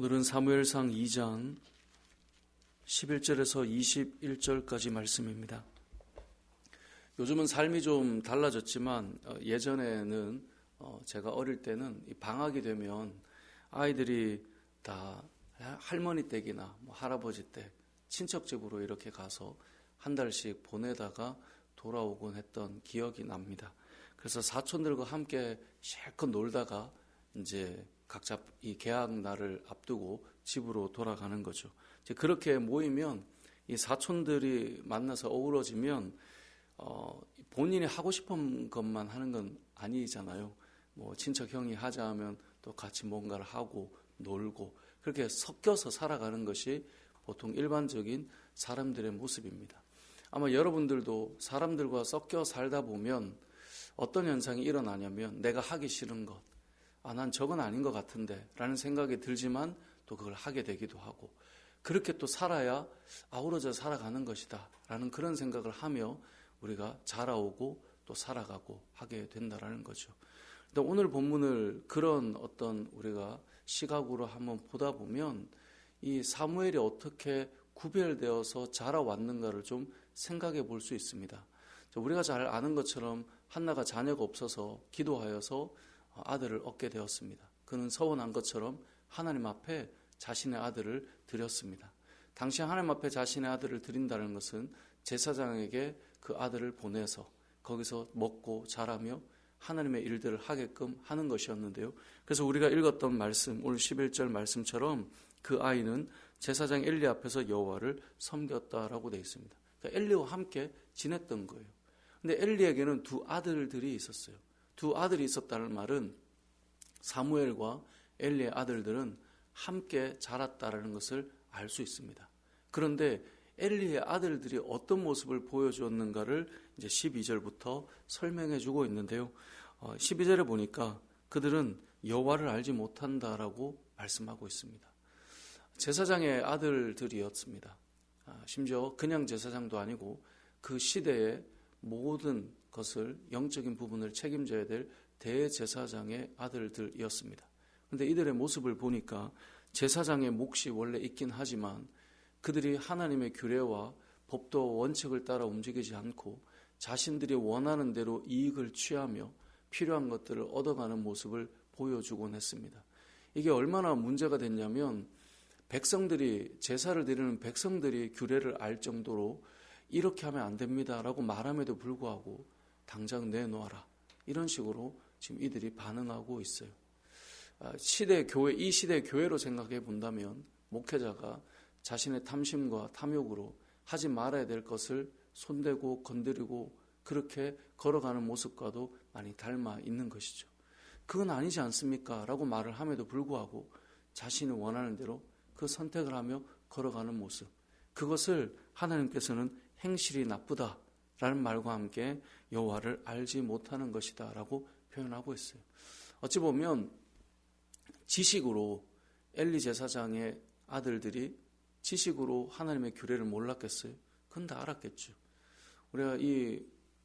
오늘은 사무엘상 2장 11절에서 21절까지 말씀입니다. 요즘은 삶이 좀 달라졌지만 예전에는 제가 어릴 때는 방학이 되면 아이들이 다 할머니 댁이나 할아버지 댁, 친척 집으로 이렇게 가서 한 달씩 보내다가 돌아오곤 했던 기억이 납니다. 그래서 사촌들과 함께 실컷 놀다가 이제 각자 이 개학 날을 앞두고 집으로 돌아가는 거죠. 이제 그렇게 모이면 이 사촌들이 만나서 어우러지면 본인이 하고 싶은 것만 하는 건 아니잖아요. 친척 형이 하자 하면 또 같이 뭔가를 하고 놀고 그렇게 섞여서 살아가는 것이 보통 일반적인 사람들의 모습입니다. 아마 여러분들도 사람들과 섞여 살다 보면 어떤 현상이 일어나냐면 내가 하기 싫은 것, 난 저건 아닌 것 같은데 라는 생각이 들지만 또 그걸 하게 되기도 하고 그렇게 또 살아야 아우러져 살아가는 것이다 라는 그런 생각을 하며 우리가 자라오고 또 살아가고 하게 된다라는 거죠. 오늘 본문을 그런 어떤 우리가 시각으로 한번 보다 보면 이 사무엘이 어떻게 구별되어서 자라왔는가를 좀 생각해 볼 수 있습니다. 우리가 잘 아는 것처럼 한나가 자녀가 없어서 기도하여서 아들을 얻게 되었습니다. 그는 서원한 것처럼 하나님 앞에 자신의 아들을 드렸습니다. 당시 하나님 앞에 자신의 아들을 드린다는 것은 제사장에게 그 아들을 보내서 거기서 먹고 자라며 하나님의 일들을 하게끔 하는 것이었는데요. 그래서 우리가 읽었던 말씀, 오늘 11절 말씀처럼 그 아이는 제사장 엘리 앞에서 여호와를 섬겼다라고 되어 있습니다. 그러니까 엘리와 함께 지냈던 거예요. 근데 엘리에게는 두 아들들이 있었어요. 두 아들이 있었다는 말은 사무엘과 엘리의 아들들은 함께 자랐다는 것을 알 수 있습니다. 그런데 엘리의 아들들이 어떤 모습을 보여주었는가를 이제 12절부터 설명해 주고 있는데요. 12절에 보니까 그들은 여호와를 알지 못한다라고 말씀하고 있습니다. 제사장의 아들들이었습니다. 심지어 그냥 제사장도 아니고 그 시대의 모든 것을 영적인 부분을 책임져야 될 대제사장의 아들들이었습니다. 그런데 이들의 모습을 보니까 제사장의 몫이 원래 있긴 하지만 그들이 하나님의 규례와 법도 원칙을 따라 움직이지 않고 자신들이 원하는 대로 이익을 취하며 필요한 것들을 얻어가는 모습을 보여주곤 했습니다. 이게 얼마나 문제가 됐냐면 백성들이 제사를 드리는 백성들이 규례를 알 정도로 이렇게 하면 안 됩니다라고 말함에도 불구하고 당장 내놓아라. 이런 식으로 지금 이들이 반응하고 있어요. 이 시대의 교회로 생각해 본다면 목회자가 자신의 탐심과 탐욕으로 하지 말아야 될 것을 손대고 건드리고 그렇게 걸어가는 모습과도 많이 닮아 있는 것이죠. 그건 아니지 않습니까? 라고 말을 함에도 불구하고 자신이 원하는 대로 그 선택을 하며 걸어가는 모습. 그것을 하나님께서는 행실이 나쁘다라는 말과 함께 여호와를 알지 못하는 것이다라고 표현하고 있어요. 어찌 보면 지식으로 엘리 제사장의 아들들이 지식으로 하나님의 규례를 몰랐겠어요? 그건 다 알았겠죠.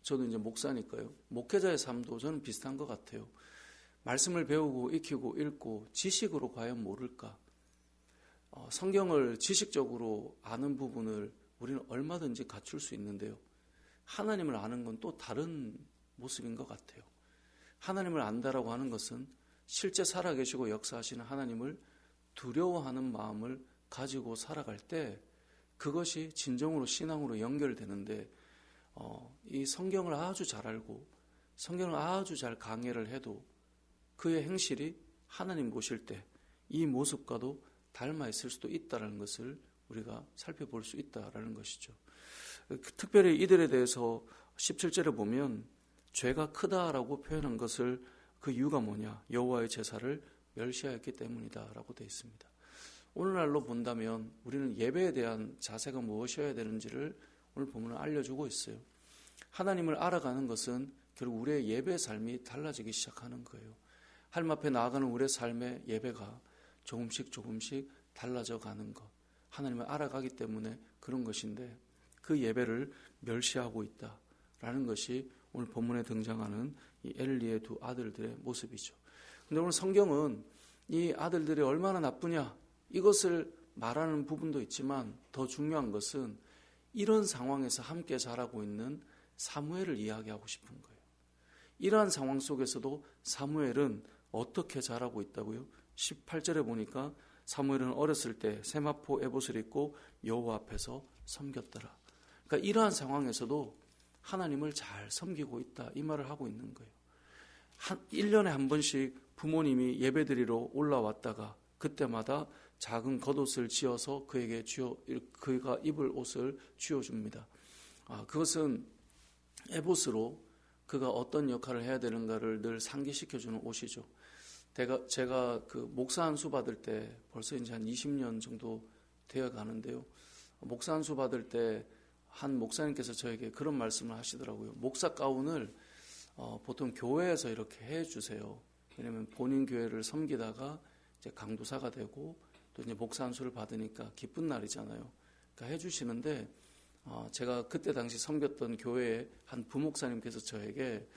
저도 이제 목사니까요. 목회자의 삶도 저는 비슷한 것 같아요. 말씀을 배우고 익히고 읽고 지식으로 과연 모를까? 성경을 지식적으로 아는 부분을 우리는 얼마든지 갖출 수 있는데요. 하나님을 아는 건 또 다른 모습인 것 같아요. 하나님을 안다라고 하는 것은 실제 살아계시고 역사하시는 하나님을 두려워하는 마음을 가지고 살아갈 때 그것이 진정으로 신앙으로 연결되는데 이 성경을 아주 잘 알고 성경을 아주 잘 강해를 해도 그의 행실이 하나님 보실 때 이 모습과도 닮아 있을 수도 있다는 것을 우리가 살펴볼 수 있다는 것이죠. 특별히 이들에 대해서 17절에 보면 죄가 크다라고 표현한 것을 그 이유가 뭐냐? 여호와의 제사를 멸시하였기 때문이다라고 되어 있습니다. 오늘날로 본다면 우리는 예배에 대한 자세가 무엇이어야 되는지를 오늘 본문은 알려주고 있어요. 하나님을 알아가는 것은 결국 우리의 예배 삶이 달라지기 시작하는 거예요. 하나님 앞에 나아가는 우리의 삶의 예배가 조금씩 달라져 가는 것. 하나님을 알아가기 때문에 그런 것인데 그 예배를 멸시하고 있다라는 것이 오늘 본문에 등장하는 이 엘리의 두 아들들의 모습이죠. 그런데 오늘 성경은 이 아들들이 얼마나 나쁘냐 이것을 말하는 부분도 있지만 더 중요한 것은 이런 상황에서 함께 자라고 있는 사무엘을 이야기하고 싶은 거예요. 이러한 상황 속에서도 사무엘은 어떻게 자라고 있다고요? 18절에 보니까 사무엘은 어렸을 때 세마포 에봇을 입고 여호와 앞에서 섬겼더라. 그러니까 이러한 상황에서도 하나님을 잘 섬기고 있다, 이 말을 하고 있는 거예요. 1년에 한 번씩 부모님이 예배드리러 올라왔다가 그때마다 작은 겉옷을 지어서 그가 입을 옷을 쥐어줍니다. 그것은 에봇으로 그가 어떤 역할을 해야 되는가를 늘 상기시켜주는 옷이죠. 제가 그 목사 안수 받을 때 벌써 이제 한 20년 정도 되어 가는데요. 목사 안수 받을 때 한 목사님께서 저에게 그런 말씀을 하시더라고요. 목사 가운을 보통 교회에서 이렇게 해주세요. 왜냐하면 본인 교회를 섬기다가 이제 강도사가 되고 또 이제 목사 안수를 받으니까 기쁜 날이잖아요. 그러니까 해주시는데 제가 그때 당시 섬겼던 교회의 한 부목사님께서 저에게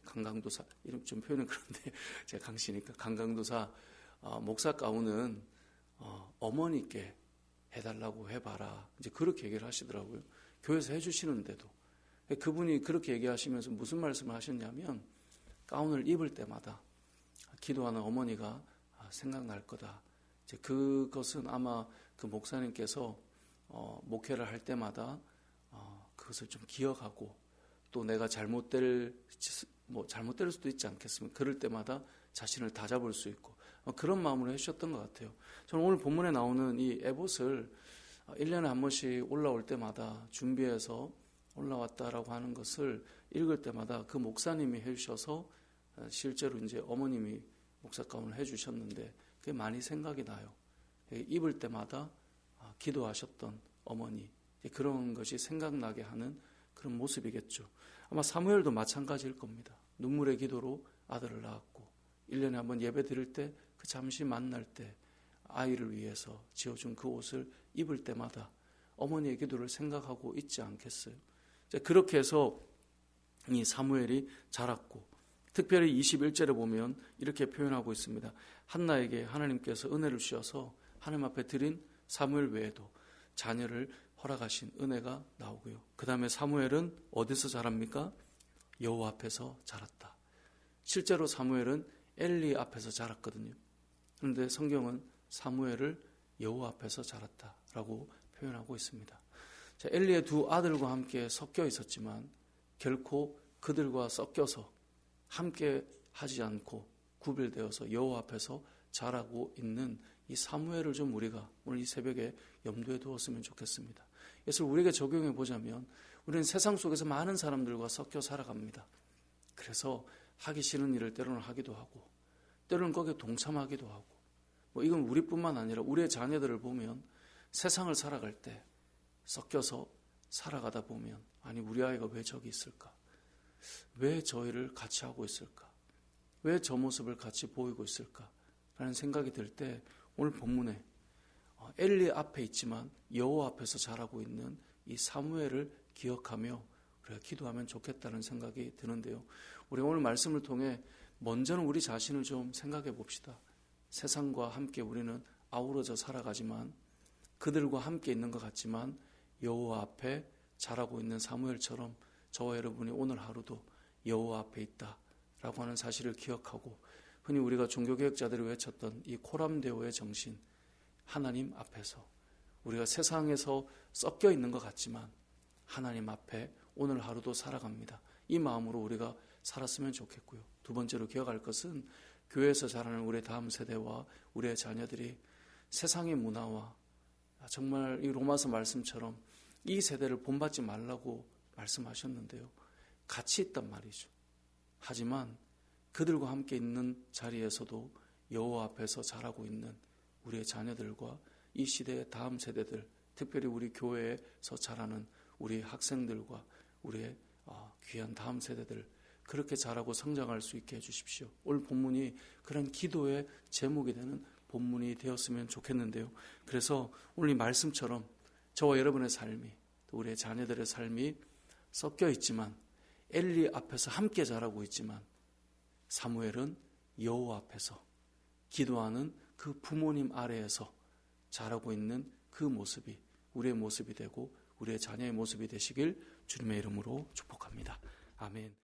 강강도사, 이름 좀 표현은 그런데 제가 강씨니까 강강도사 목사 가운은 어머니께 해달라고 해봐라, 이제 그렇게 얘기를 하시더라고요. 교회에서 해주시는데도. 그분이 그렇게 얘기하시면서 무슨 말씀을 하셨냐면, 가운을 입을 때마다 기도하는 어머니가 생각날 거다. 이제 그것은 아마 그 목사님께서 목회를 할 때마다 그것을 좀 기억하고, 또 내가 잘못될 수도 있지 않겠습니까? 그럴 때마다 자신을 다잡을 수 있고 그런 마음으로 해주셨던 것 같아요. 저는 오늘 본문에 나오는 이 에봇을 1년에 한 번씩 올라올 때마다 준비해서 올라왔다라고 하는 것을 읽을 때마다 그 목사님이 해주셔서 실제로 이제 어머님이 목사 가운을 해주셨는데 그게 많이 생각이 나요. 입을 때마다 기도하셨던 어머니, 그런 것이 생각나게 하는 그런 모습이겠죠. 아마 사무엘도 마찬가지일 겁니다. 눈물의 기도로 아들을 낳았고 1년에 한 번 예배 드릴 때 그 잠시 만날 때 아이를 위해서 지어준 그 옷을 입을 때마다 어머니의 기도를 생각하고 있지 않겠어요? 그렇게 해서 이 사무엘이 자랐고, 특별히 21절에 보면 이렇게 표현하고 있습니다. 한나에게 하나님께서 은혜를 주셔서 하나님 앞에 드린 사무엘 외에도 자녀를 허락하신 은혜가 나오고요. 그 다음에 사무엘은 어디서 자랍니까? 여호와 앞에서 자랐다. 실제로 사무엘은 엘리 앞에서 자랐거든요. 그런데 성경은 사무엘을 여호와 앞에서 자랐다라고 표현하고 있습니다. 자, 엘리의 두 아들과 함께 섞여 있었지만 결코 그들과 섞여서 함께 하지 않고 구별되어서 여호와 앞에서 자라고 있는 이 사무엘을 좀 우리가 오늘 이 새벽에 염두에 두었으면 좋겠습니다. 이것을 우리에게 적용해 보자면 우리는 세상 속에서 많은 사람들과 섞여 살아갑니다. 그래서 하기 싫은 일을 때로는 하기도 하고 때로는 거기에 동참하기도 하고, 이건 우리뿐만 아니라 우리의 자녀들을 보면 세상을 살아갈 때 섞여서 살아가다 보면, 아니 우리 아이가 왜 저기 있을까? 왜 저 일을 같이 하고 있을까? 왜 저 모습을 같이 보이고 있을까? 라는 생각이 들 때 오늘 본문에 엘리 앞에 있지만 여호와 앞에서 자라고 있는 이 사무엘을 기억하며 우리가 기도하면 좋겠다는 생각이 드는데요. 우리 오늘 말씀을 통해 먼저는 우리 자신을 좀 생각해 봅시다. 세상과 함께 우리는 아우러져 살아가지만 그들과 함께 있는 것 같지만 여호와 앞에 자라고 있는 사무엘처럼 저와 여러분이 오늘 하루도 여호와 앞에 있다라고 하는 사실을 기억하고, 흔히 우리가 종교개혁자들이 외쳤던 이 코람데오의 정신, 하나님 앞에서 우리가 세상에서 섞여 있는 것 같지만 하나님 앞에 오늘 하루도 살아갑니다. 이 마음으로 우리가 살았으면 좋겠고요. 두 번째로 기억할 것은 교회에서 자라는 우리의 다음 세대와 우리의 자녀들이 세상의 문화와 정말 이 로마서 말씀처럼 이 세대를 본받지 말라고 말씀하셨는데요. 같이 있단 말이죠. 하지만 그들과 함께 있는 자리에서도 여호와 앞에서 자라고 있는 우리의 자녀들과 이 시대의 다음 세대들, 특별히 우리 교회에서 자라는 우리 학생들과 우리의 귀한 다음 세대들, 그렇게 자라고 성장할 수 있게 해주십시오. 오늘 본문이 그런 기도의 제목이 되는 본문이 되었으면 좋겠는데요. 그래서 오늘 이 말씀처럼 저와 여러분의 삶이, 또 우리의 자녀들의 삶이 섞여 있지만 엘리 앞에서 함께 자라고 있지만 사무엘은 여호와 앞에서 기도하는 그 부모님 아래에서 자라고 있는 그 모습이 우리의 모습이 되고 우리의 자녀의 모습이 되시길 주님의 이름으로 축복합니다. 아멘.